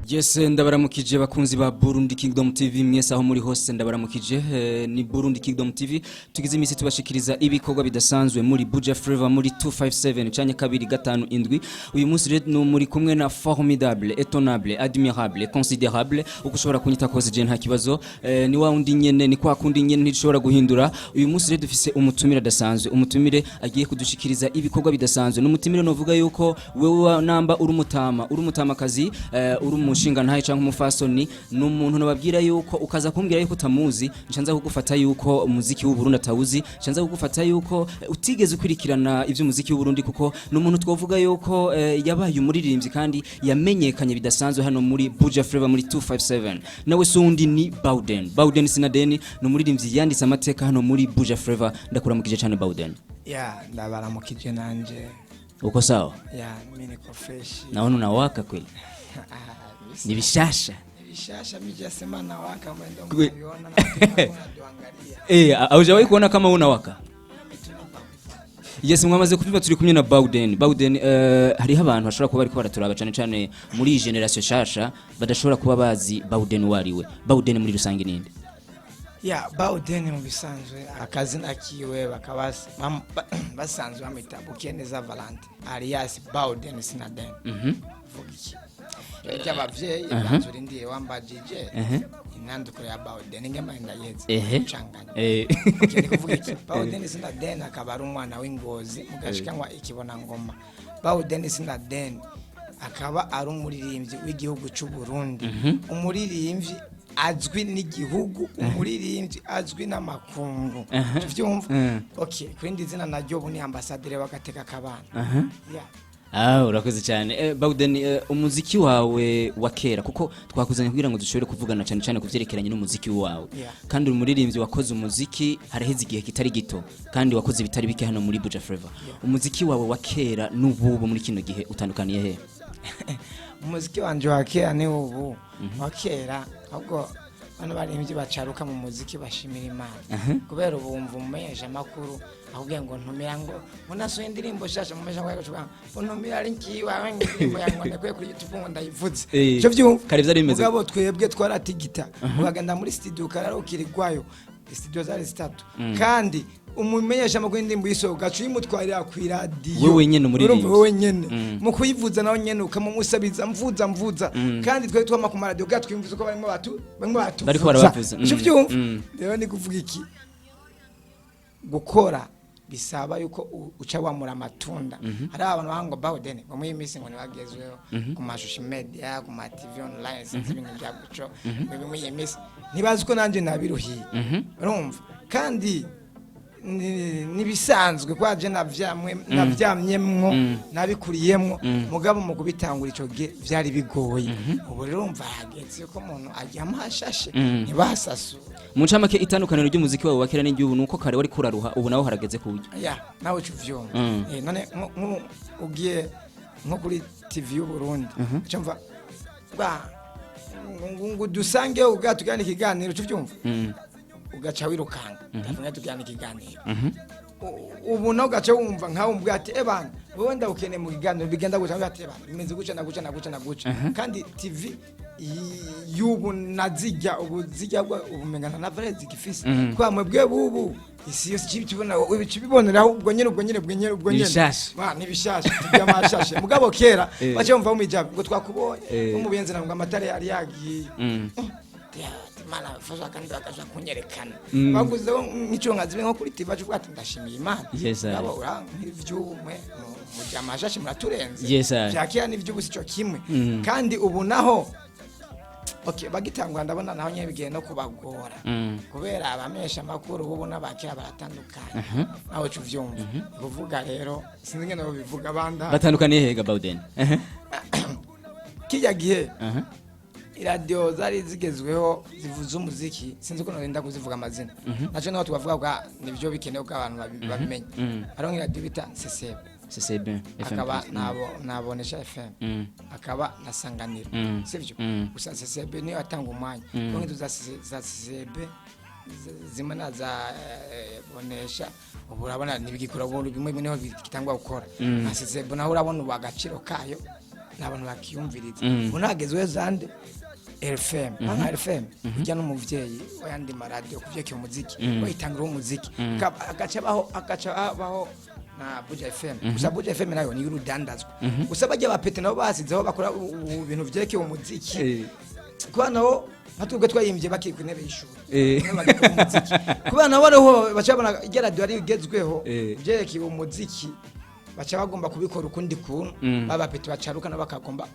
Yes, ndabaramukije bakunzi ba Burundi Kingdom TV mwese aho muri hose ndabaramukije ni Burundi Kingdom TV tugize imisi tubashikiriza ibikorwa bidasanzwe muri Buja Flavor muri 257 canye kabiri gatanu indwi uyu munsi rero no muri kumwe na formidable étonnable admirable considérable ukushobora kunyita koze je nta kibazo ni wa undi nyene ni kwa kundi nyene ntishobora guhindura uyu munsi rero dufise umutumire dasanzwe umutumire agiye kudushikiriza ibikorwa bidasanzwe n'umutumire novuga yuko wewe namba uri umutama kazi uri umushinga ntaye canke umufasoni n'umuntu nababwira yuko ukaza kumbwira yuko utamuzi ncanza kugufata yuko umuziki w'u Burundi atawuzi ncanza kugufata yuko utigeze ukurikirana ivyo umuziki w'u Burundi kuko n'umuntu twovuga yuko yabaye umuririmbyi kandi yamenyekanye bidasanzwe hano muri Buja Flavor muri 257 nawe sundi ni Baoden sinadeni n'umuririmbyi yanditse amateka hano muri Buja Flavor ndakuramukije cyane Baoden ndabaramukije nanje uko sawa mimi niko fresh naona unawaka kweli ni bishasha mija sema na waka mwendo mwiona na tuangalia haujawahi kuona kama unawaka Yes mwamaze kubiba turi kumwe na Baoden hariho abantu bashobora kuba bariko baraturaba cyane muri generation shasha badashobora kuba bazi Baoden wariwe Baoden muri rusange ninde Baoden mu bisanzwe akazina kiwe bakabasa basanzwe bamita Bukeneza Valente alias Baoden Sinaden vugi cyabavye bazuri ndiye wambajije inanduko ya Baoden ngema ndayeze changanya ukiri kuvuga iki Baoden Sinaden akaba umwana w'ingozi mugashikanwa ikibona ngoma Baoden Sinaden akaba ari umuririmbyi w'igihugu cy'u Burundi umuririmbyi azwi n'igihugu umuririmbyi azwi n'amakungu tuvyumva kuri ndizina naryo buni ambassadeur bagateka kabana urakoze cyane Baoden umuziki wawe wa kera kuko twakuzanye kugira ngo dushobore kuvugana cyane kuvyerekeranye n'umuziki wawe kandi umuririmbyi wakoze umuziki haraheze igihe kitari gito kandi wakoze bitari bike hano muri Buja Flavor umuziki wawe wa kera n'ububu muri kino gihe utandukaniye he umuziki wanje wa kera ni ubu wa kera ahubwo bano baririmbyi bacaruka mu muziki bashimira Imana kubera ubumva umesha makuru ahubwo ngo ntumira ngo munasoye indirimbo shasha mumesha ngo yagushaka ntumira ari nkiwawe indirimbo yango ndakwiye kuri YouTube ngo ndayivuze cyo byumva kare vyari bimeze mugabo twebwe twaratigita mugagenda muri studio kararo kirigwayo studio zari zitatu kandi umumenyesha makuru indimbo yisohoka cuyimutwarira ku radio wewe nyene umuririmbyi wewe nyene mu kuyivuza naho nyene ukamusabiza mvuza kandi twe twama ku radio gatwimvuza ko barimo batu bariko barabavuza cyo byumva rero ni kuvuga iki gukora bisaba yuko uca wamura amatunda hari abantu bango Baoden bo muri misi ngo nibagezweho ku mashusho media ku ma TV online sinzi ibintu bya guco muri misi nibazi ko nanje nabiruhiye urumva kandi nibisanzwe kwaje navyamyemwo nabikuriyemwo mugabo mu kubitangura ico ge vyari bigoye ubu rero umva hageze ko umuntu ajyamashashe nibasasu muncamake itandukaniro ry'umuziki wawe wakera n'ingiye ubu nuko kare wari kuraruha ubu naho harageze kuburyo nawe cyuvyo none ugiye nko kuri TV y'u Burundi cyumva ngo dusange ugatugana ikiganiro cyuvyumva ugaca wirukanga ndavuga tujyana ikiganiro ubu no gaca wumva nkaho mbwati ebana wowe ndawukene mu kiganiro bigenda guca ngati ebana bimeze guca na guca kandi TV yubu nazijya ubuzijya ubumengana na varezi gifise kwa mwebwe bubu isi yose cibibona ibicibibonera ubwo nyene nibishashe tubyamashashe mugabo kera bace bumva mu ijabo ngo twakubonye umubenze na ngo amatare yari yagiye Imana fasha kandi akaja kunyerekana baguze n'ico ngazibe nko kuri TV bacu bwati ndashimiye Imana abo nk'ivyumwe mu jamashashe muraturenze byakira n'ivyubusi cyo kimwe kandi ubu naho bagitangwa ndabona naho nye bigiye no kubagora kubera abamesha makuru ubu n'abakira baratandukanye naho cyuvyumva kuvuga rero sinzi ngene bivuga banda batandukaniye hega Baoden kijya gihe radio zari zigezweho zivuza umuziki sinzi ko nenda kuzivuga amazina naco naho tubavuga kwa nivyo bikenewe ko abantu babimenye aronke radio bita CCB FM akaba nabonesha FM akaba nasanganira sivyo gusa CCB niyo atanga umwanya none tuza CCB zimana za bonesha ubu urabona nibigikora ubu bimwe niho kitangwa gukora CCB naho urabona ubagaciro kayo n'abantu bakiyumviriza unagezwe zande RFM nka RFM ujya n'umuvyeyi wayandi maradiyo kuvyeka umuziki wayitangira umuziki agaca baho na Buja FM gusa Buja FM nayo ni urudandazwa gusa bajya bapete nabo basizeho bakora ibintu vyeke umuziki kwa naho natubwe twayimbye bakiri ku ntebe y'ishuri kuba naho bareho bacabona radio ari igezweho vyeke umuziki bacha bagomba kubikora ukundi kuntu babapete bacaruka nabakagomba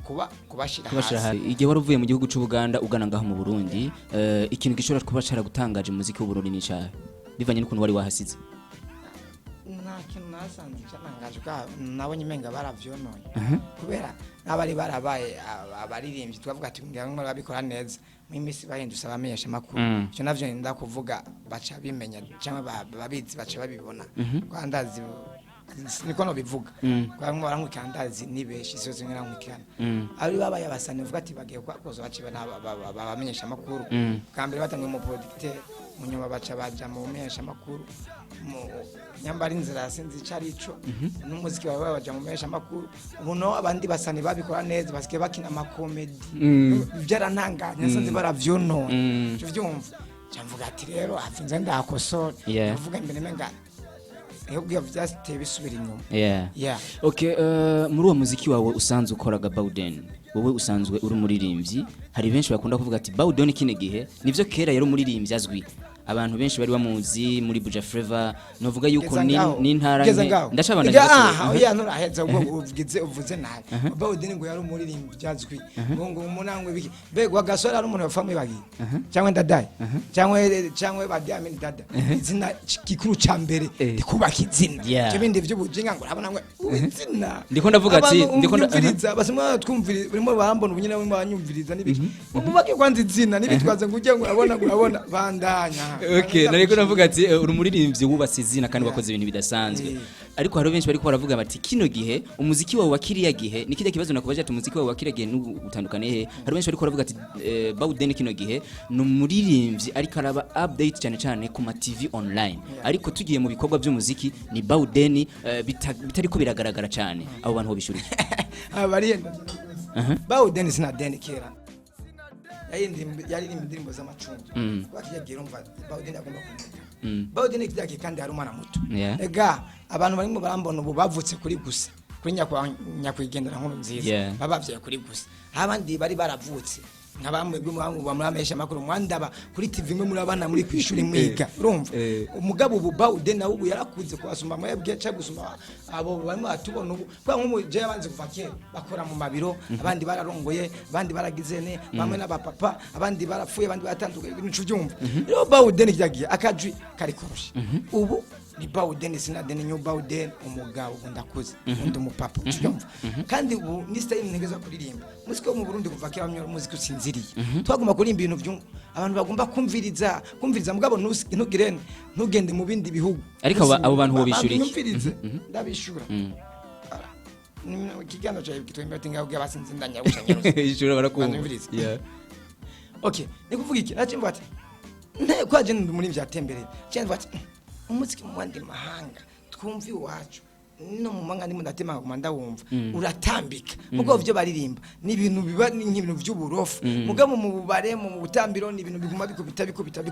kubashira hasi igihe waruvuye mu gihugu cy'u Buganda ugana ngaho mu Burundi ikintu gishobora kuba cara gutangaje muziki w'u Burundi ni cyahe bivanye n'ukuntu wari wahasize kintu nasanze cyanangaje ka nabonye imenga baravyonoye kubera n'abari barabaye abaririmbyi twavuga ati ngo babikora neza mu imisi bahindutse abamenyesha makuru cyo navyo nda kuvuga baca bimenya cyangwa babizi baca babibona kwandazi niko no bivuga kwamwe barangukandazi nibeshi soze ngirankwikana ari babaye abasane uvuga ati bagiye kwakoza bacibe n'abamenyesha makuru kambere batangwe mu producteur munyuma baca baja mu menyesha makuru mu nyambara inzira sinzi carico n'umuziki wawe baja mu menyesha makuru ubuno abandi basane babikora neza basike bakina amakomedi byarantanganya sinzi baravyono cyo vyumva cyamvuga ati rero afinze ndakosora uvuga imbere menga Yobwiye vyasite bisubira inyuma. Okay, muri uwo muziki wawe usanzwe ukoraga Baoden. Wowe usanzwe uri umuririmbyi, hari benshi bakunda kuvuga ati Baoden kine gihe nivyo kera yari umuririmbyi azwi. Abantu benshi bari bamuzi muri Buja Flavor novuga yuko ni ntara ndacabana oya nturaheza ubwo uvuze nabi Baoden ngo yari umuririmbyi byazwi ngo umunangwe biki begwa gasora ari umuntu wafamwe bagi cyangwa ndadaye cyangwa badiamini dada izina kikuru ca mbere kubaka izina cyo bindi by'ubujinga ngo urabona ngo izina ndiko ndavuga ati ndiko ndumviriza basima twumvira urimo barambona ubunyine mu banyumviriza nibiki umubake kwanza izina nibitwaza ngo ujye ngo urabona bandanya Okay, nariko navuga ati uri umuririmbyi wubatse izina kandi wakoze ibintu bidasanzwe. Ariko hari benshi bariko baravuga bati kino gihe umuziki wawe wakiriya gihe nikide kibazo nakubaje ati umuziki wawe wakiriya gihe n'utandukane he. Hari benshi bariko baravuga ati Baoden kino gihe no umuririmbyi ariko araba update cyane ku ma TV online. Ariko tugiye mu bikorwa by'umuziki ni Baoden bitariko biragaragara cyane. Abo bantu bobishuriye. Abarienda. Baoden sina deni kera. Yari indirimbo z'amacungu bakiyagiye urumva Baoden agomba kumenya Baoden kijyake kandi hari umwana muto ega abantu barimo barambona ubu bavutse kuri gusa kuri nyakwigendera nkuru nziza babavye kuri gusa abandi bari baravutse nkabamwe bw'umuhangu bamuramesha makuru mwandaba kuri TV imwe murabana muri kwishuri mwiga urumva umugabo ubu Baoden nawe ubu yarakuze kwasumba mwebwe cyo gusuma abo barimo atubona ubu kwa nk'umuje yabanze kuva kera bakora mu mabiro abandi bararongoye abandi baragizene bamwe n'abapapa abandi barapfuye abandi batandukaye ibintu byumva rero Baoden kijyagiye akajwi kari koroshe ubu ni Baoden sinadeni nyu Baoden umugabo ndakuze undi umupapa cyumva kandi ubu ni style ntegeza kuririmba muziki wo mu Burundi kuva kera muziki usinziriye twagomba kurimba ibintu byumva abantu bagomba kumviriza mugabo ntugende mu bindi bihugu ariko abo bantu bo bishuriye ndabishura kigano cyo kitwemba tinga ubya basinze ndanya gushanyaro ishura barakumva okay nikuvuga iki nakimva ati ne kwaje muri byatemberera cyangwa ati umuziki mu wandi mahanga twumvi wacu no mu manga ndimo ndatema kumanda wumva uratambika mugo byo baririmba ni ibintu biba nk'ibintu by'uburofu mugabo mu bubare mu butambiro ni ibintu biguma bikubita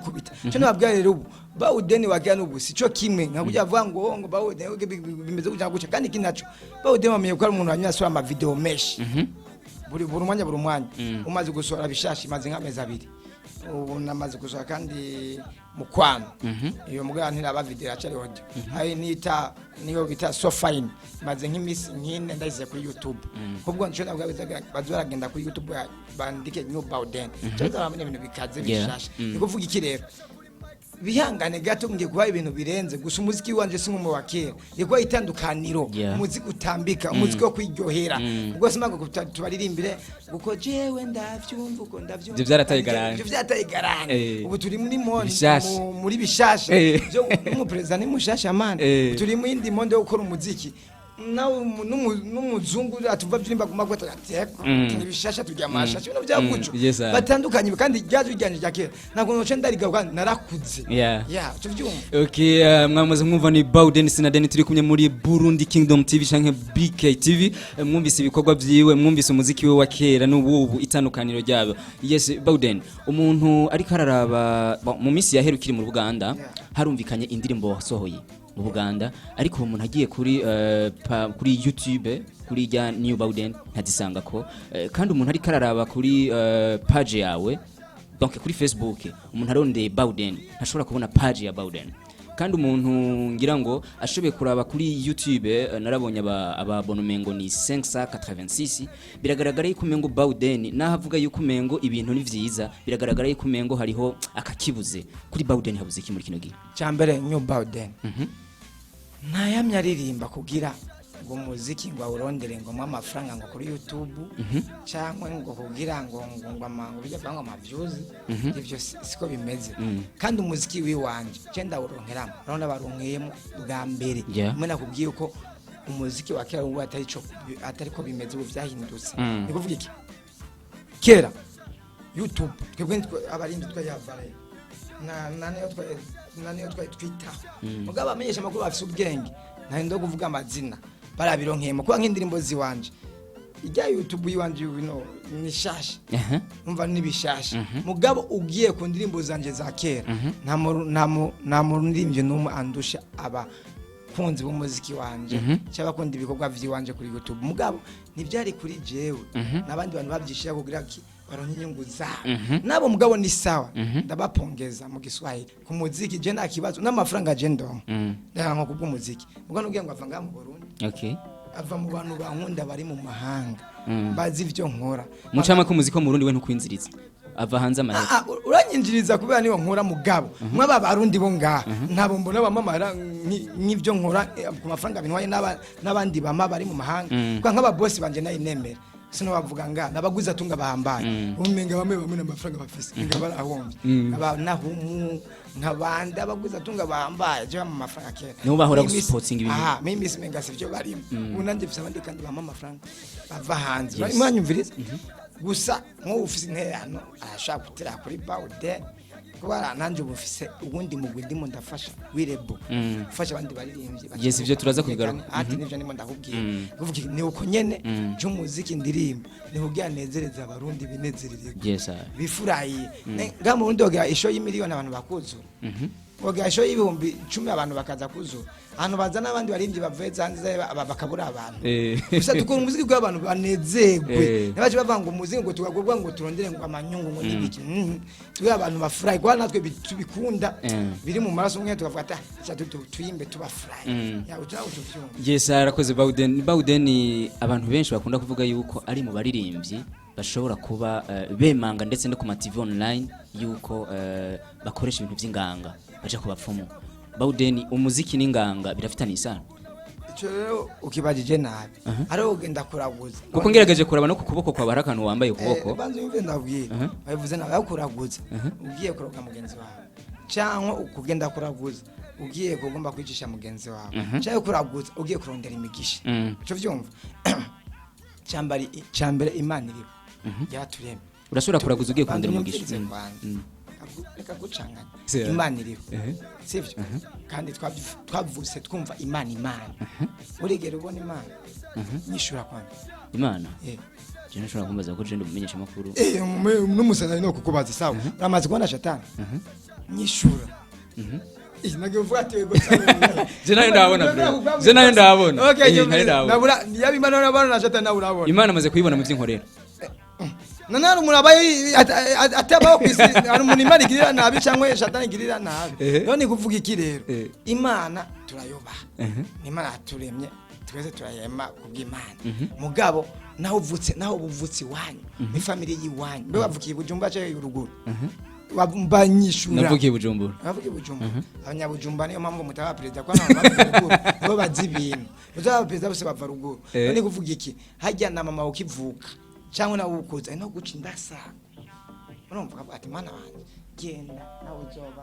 cyo nababwira rero ubu Baoden wagira n'ubu sico kimwe nkakujya avuga ngo Baoden bimeze kujya guca kandi kinacho Baoden bamenye ko ari umuntu wanyasura ama video mesh buri mwanya umaze gusora bishashi maze nk'amezi abiri ubu namaze gusora kandi mukwano iyo mugana ntiraba video acari audio hari niyo bita so fine maze nk'imisi nkine ndayize kuri YouTube kubwo nco nabwo bazoragenda kuri YouTube bandike new Baoden cyo zaramenye ibintu bikaze bishasha nikuvuga iki rero bihangane gato ngiye kuba ibintu birenze gusa umuziki wanje sinkumo wakera yego itandukaniro umuziki utambika umuziki wo kwiryohera ubwo simago tubaririmbire guko jewe ndavyumva uko ndavyumva ivyo vyataye garane ubu turi muri bishasha byo mu president ni mushasha man turi mu indi monde yo gukora umuziki nawe n'umuzungu atuva byimba gumagwa tateko ibishasha tujyamasha cyo byagucu batandukanye kandi ryaje bijyanye ryake ntabwo noce ndariga kandi narakuze cyo byumva okay mwamaze mwumva ni Baoden sinadeni turi kumwe muri Burundi Kingdom TV canke BK TV mwumvise ibikorwa byiwe mwumvise umuziki we wa kera n'ubu itandukaniro ryabo yes Baoden umuntu ariko araraba mu minsi yaherukiri mu Buganda harumvikanye indirimbo wasohoye mu Buganda ariko umuntu agiye kuri YouTube kuri ya New Baoden ntadisanga ko kandi umuntu ari kararaba kuri page yawe donc kuri Facebook umuntu arondeye Baoden ntashobora kubona page ya Baoden kandi umuntu ngira ngo ashobe kuraba kuri YouTube narabonye ababonomengo ni 586 biragaragara yuko mengo Baoden nahavuga yuko mengo ibintu ni vyiza biragaragara yuko mengo hariho akakibuze kuri Baoden habuze iki muri kino gihe cyambere New Baoden ntayamya aririmba kugira ngo muziki ngo awurondere ngo mu amafaranga ngo kuri YouTube cyangwa ngo kugira ngo amango bijya kwanga ama views ivyo siko bimeze kandi umuziki wiwanje cyenda uronkeramo urabona baronkeyemo bwa mbere mwe nakubwiye uko umuziki wa kera ubu atari ko bimeze ubu byahindutse ni kuvuga iki kera YouTube twebwe abarimbi twayavare naniyo twita mugaba amenyesha makuru afise ubwenge nari ndo kuvuga amazina barabironkeyemo kuba nk'indirimbo ziwanje ijya YouTube yiwanje ni shasha umva nibishasha mugabo ugiye ku ndirimbo zanje za kera nta muririmbye n'umwe andusha aba kunzi b'umuziki wanje cyaba kundi ibikorwa vyiwanje kuri YouTube mugabo nivyari kuri jewe nabandi bantu bavyishira kugira ki baronye inyungu zabo nabo mugabo ni sawa ndabapongeza mu Kiswahili ku muziki je nta kibazo n'amafaranga je ndongo ndango kubw'umuziki ubwo nugiye ngo avanga mu Burundi ava mu bantu bankunda bari mu mahanga bazi ivyo nkora mucama ko muziko mu Burundi we ntukwinziriza ava hanze amahera uranyinjiriza kubera niyo nkora mugabo mwaba barundi bo ngaha ntabo mbona bamamara nk'ivyo nkora ku mafaranga binwaye n'abandi bama bari mu mahanga kwa nk'aba boss banje nayi nemera sino bavuga nga nabaguza tunga bahambaye umenga bamwe n'amafaranga bafise ngaba arahombye aba nahumu nkabanda baguza tunga bahambaye je mu mafaranga kera no bahora gusporting ibintu mimi simenga sivyo barimo unanje bifise abandi kandi bama amafaranga bava hanze mwanyumviriza gusa nko ufise interano ashaka gutira kuri Baoden kubara nanje ubufise ubundi mugwi ndimo ndafasha wirebo ufasha abandi baririmbyi yes ivyo turaza kubigaruka ati nivyo ndimo ndakubwira kuvuga ni uko nyene cy'umuziki ndirimba ni kugira nezereza abarundi binezerere yes bifurahiye ngamo urundi oga isho y'imiliyoni abantu bakuzura oga isho y'ibihumbi 10 abantu bakaza kuzura hano baza n'abandi baririmbyi baveze hanze bakabura abantu gusa tukora umuziki gw'abantu banezegwe nabaje bavanga umuziki ngo tugagurwa ngo turondere ngo amanyungu ngo nibiki twe abantu bafurahi kwa natwe tubikunda biri mu maraso mwe tukavuga ati tuyimbe tubafurahi ya utavyo yes arakoze Baoden abantu benshi bakunda kuvuga yuko ari mu baririmbyi bashobora kuba bemanga ndetse no ku ma TV online yuko bakoresha ibintu by'inganga baje kubapfumu Baoden umuziki n'inganga birafitanye isano ico rero ukibajije nabi ari ugenda kuraguza kuko ngerageje kuraba no ku kuboko kwa barakano wambaye ukuboko banze yumve ndabwiye bavuze nawe yakuraguza ugiye kuroga mugenzi wawe cyangwa ukugenda kuraguza ugiye kugomba kwicisha mugenzi wawe cyangwa kuraguza ugiye kurondera imigisha cyo vyumva cyambere Imana iri yatureme urashobora kuraguza ugiye kurondera umugisha reka gucangana Imana iriho sivyo kandi twavuse twumva Imana urigera ubona Imana nyishura kwanda Imana je nashobora kumbaza ko je ndumenyesha makuru n'umusana no kukubaza sawa ramaze kubona shatani nyishura nage uvuga ati wego je nayo ndabona bro je nayo ndabona nabura yabi Imana nabona na shatani nabura Imana maze kuyibona mu by'inkorera nanari umurabaye atabaho kwisi ari umuntu Imana igirira nabi cyangwa shatani igirira nabi none kuvuga iki rero Imana turayoba Imana aturemye twese turayema kubw'Imana mugabo naho ubuvutsi wanyu ni family yiwanyu be bavukiye Bujumba cyo uruguru wabanyishura navukiye Bujumbura abanyabujumba niyo mpamvu mutaba perezida kwa nabo bo bazibintu uzaba perezida bose bava ruguru none kuvuga iki hajya na mama ukivuka cyangwa nawe ukuza no guca indasa urumva ati mana wanje genda nawe uzoba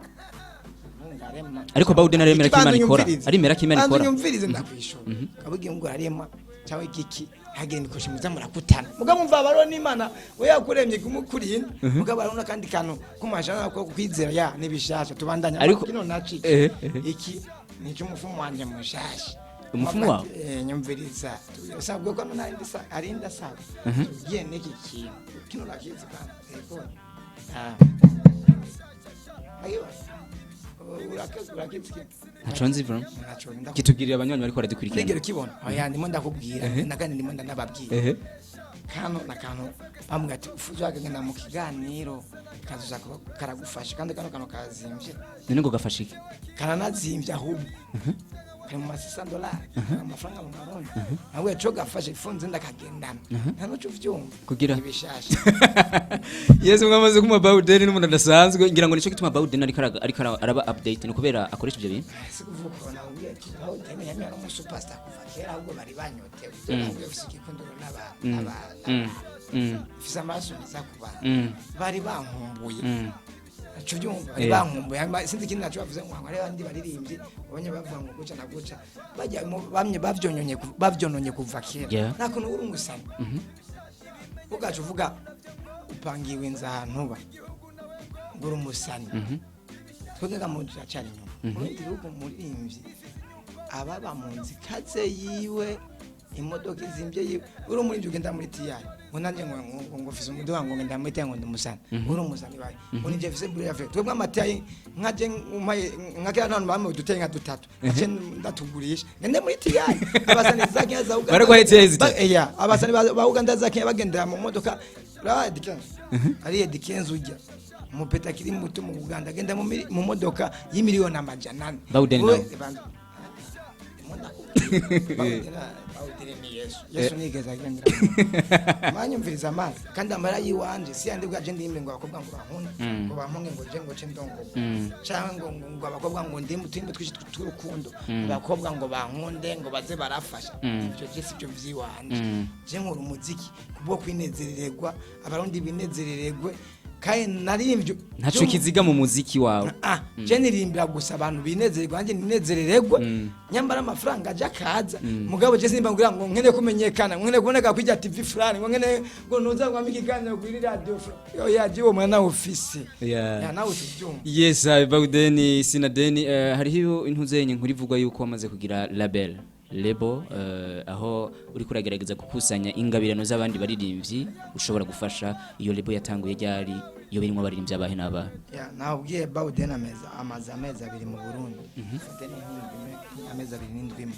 ntungarema ariko Baoden aremera ko Imana ikora arimera ko Imana ikora nyumvirize ndakwishura kabugiye ngo arema cyawe igiki hagenda ikoshimiza murakutana mugabo mva baro n'Imana we yakuremye kumukurinda mugabo arona kandi kantu kumashana ko kwizera ya nibishasha tubandanya ariko kino naci iki ni cy'umufumu wanje mushasha umufumu wawe nyumviriza sabwo ko nandisa arinda saba tugiye n'iki kintu kino nakizi kandi ego ayo Naconzi bro kitubwirira abanywanyi bariko baradukurikirana nigero kibona oya ndimo ndakubwira nakandi ndimo ndanababwira kano nakano bamugati ufuzo agenda mu kiganiro kazuza karagufasha kandi kano kazimvye none ngo gafashike karanazimvye ahubwo kari mu $600 amafaranga mu marundi nawe cyo gafashe ifunze ndakagendana nano cyo vyumva kugira ibishasha Yesu mwamaze kuma Baoden n'umuntu adasanzwe ngira ngo nico gituma Baoden ariko araba update no kubera akoresha ibyo bintu sikuvuga na ugiye Baoden yamye ari superstar kuva kera ahubwo bari banyotewe ntabwo bafise ikikundiro n'aba fisa amaso biza kuba bari bankumbuye cyo byumva bari bankumbuye sinzi kintu naco bavuze ngo ari bandi baririmbye bonye bavuga ngo guca na guca bajya bamye bavyononye kuva kera nakuntu urungusana ugacu uvuga upangiwe nzahantu ba nguru musani twega mu cyane nyuma muri bihugu muririmbyi ababa munzi kaze yiwe imodoka izimbye yiwe uri muri byo genda muri tiyari unanje ngo fise umuduha ngo ngenda muri tiyari ngo ndamusana uri umusani baye uri je fise bure yafe twebwe amatayi nkaje umaye nkakira none bamwe dutenga dutatu ace ndatugurisha ngende muri tiyari abasani zake za Uganda bari kwahetse hezite abasani ba Uganda zake bagendera mu modoka ra dikenzo ari dikenzo ujya umupeta kiri muto mu Uganda agenda mu modoka y'imiliyoni amajana Baoden nawe Baoden ni Yesu nigeza agendera manyumviriza amazi kandi amara yiwanje si yandi bwaje ndimbe ngo abakobwa ngo bankunda ngo bampunge ngo je ngo ce ndongo cyangwa ngo abakobwa ngo ndimbe utimbe twishi tw'urukundo abakobwa ngo bankunde ngo baze barafasha ibyo je sibyo vyiwanje je nkora umuziki kubwo kwinezerererwa abarundi binezerererwe kai narimbyo ntaco kiziga mu muziki wawe je nirimbira gusa abantu binezererwa anje ninezerererwe nyambara amafaranga aje akaza mugabo je simba ngira ngo nkene kumenyekana nkene kuboneka kwijya TV fulani ngo nkene ngo noza ngo amikiganiro kuri radio yo yaje uwo mwana office ya nawe tubyumva yes Baoden sinadeni hariho intuzenye nkurivugwa yuko wamaze kugira label aho uri kuragerageza gukusanya ingabirano z'abandi baririmbyi ushobora gufasha iyo lebo yatanguye ryari iyo birimo abaririmbyi abahe naba nabwiye Baoden amezi abiri mu Burundi amezi abiri n'indwimo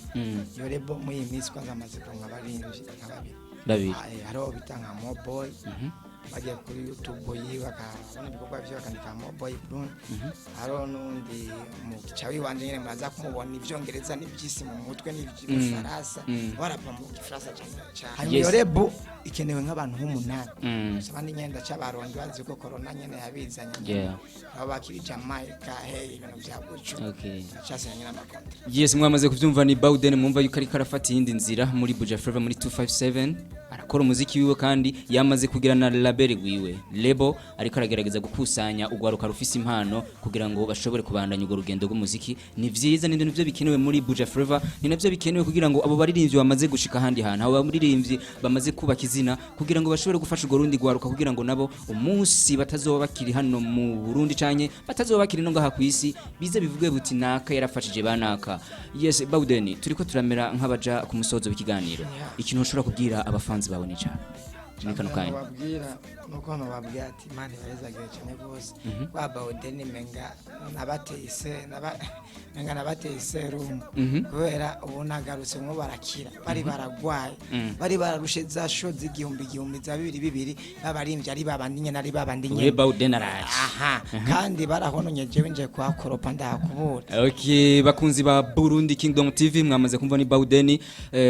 iyo lebo mu iyi minsi kwanza amaze kuronka abaririmbyi babiri hariho bitanga Moboy bagiye kuri YouTube yiwe akabona ibikorwa byo akandika Moboy Bruno hariho n'undi mu kicawi wanje nyine muraza kumubona ivyongereza n'ibyisi mu mutwe n'ibifaransa warapa mu gifaransa cyane iyo lebo ikenewe nk'abantu nk'umunani abandi nyenda cy'abarongi bazi ko corona nyene yabizanye abo bakiri Jamaica ibintu bya bucu cyase nyina makontra yes mwamaze kuvyumva ni Baoden mwumva yuko ari karafata yindi nzira muri Buja Forever muri 257 arakora umuziki wiwe kandi yamaze kugira na label gwiwe lebo ariko aragerageza gukusanya ugwaruka rufise impano kugira ngo bashobore kubandanya ugo rugendo rw'umuziki ni vyiza ninde nivyo bikenewe muri Buja Forever ni navyo bikenewe kugira ngo abo baririmbyi bamaze gushika handi hana abo baririmbyi bamaze kubaka izina kugira ngo bashobore gufasha ugo rundi gwaruka kugira ngo nabo umunsi batazoba bakiri hano mu Burundi canye batazoba bakiri no ngaha kwisi bize bivuge buti naka yarafashije banaka yes Baoden turiko turamera nk'abaja ku musozo w'ikiganiro ikintu ushobora kubwira abafanzi bawe ni cyane nikano kanya babwira nuko hano babwira ati mani barezagire cyane bose kwa Baoden menga nabateye serum kubera ubu nagarutse ngo barakira bari baragwaye bari bararushe za show z'igihumbi za 2000 babarimbye ari babandi nyene ari babandi nyene Baoden araje kandi barahononye jewe nje kwa koropa ndakubura okay bakunzi ba Burundi Kingdom TV mwamaze kumva ni Baoden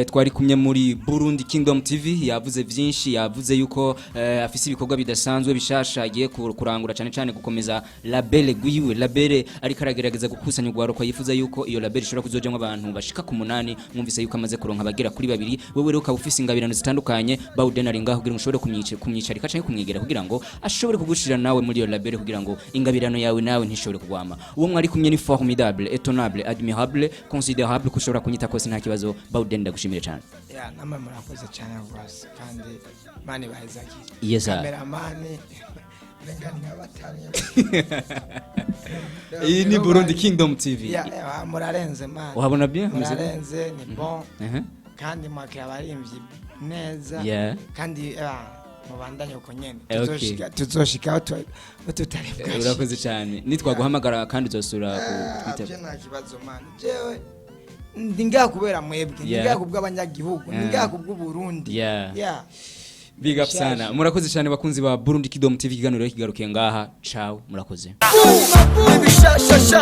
twari kumye muri Burundi Kingdom TV yavuze byinshi yavuze yuko afise ibikorwa bidasanzwe bishasha agiye kurangura cyane cyane gukomeza label gwiwe label ariko aragerageza gukusanya ugwaruko yifuza yuko iyo label ishobora kuzojamwe abantu bashika ku 8 mwumvise yuko amaze kuronka bagera kuri 2 wewe rero ukabufise ingabirano zitandukanye Baoden ari ngaho kugira ngo ushobore kumyicarika canke kumwigera kugira ngo ashobore kugushira nawe muri iyo label kugira ngo ingabirano yawe nawe ntishobore kugwama uwo mwari kumye ni formidable étonnable admirable considérable kushobora kunyita kose nta kibazo Baoden ndagushimire cyane ya namwe murakoze cyane rwose kandi mani bahezaki yes cameraman renganya batanye iyi ni Burundi Kingdom TV ya murarenze man uhabona bien murarenze ni bon kandi mwake abarimvyi neza kandi mubandanye uko nyene tuzoshika tutarebwa urakoze cyane nitwaguhamagara kandi uzosura kwitaba nta kibazo man jewe ndinga kubera mwebwe ndinga kubw'abanyagihugu ndinga kubw'uburundi big up sana murakoze cyane bakunzi ba Burundi Kingdom TV kiganiro kigarukiye ngaha ciao murakoze ibishashasha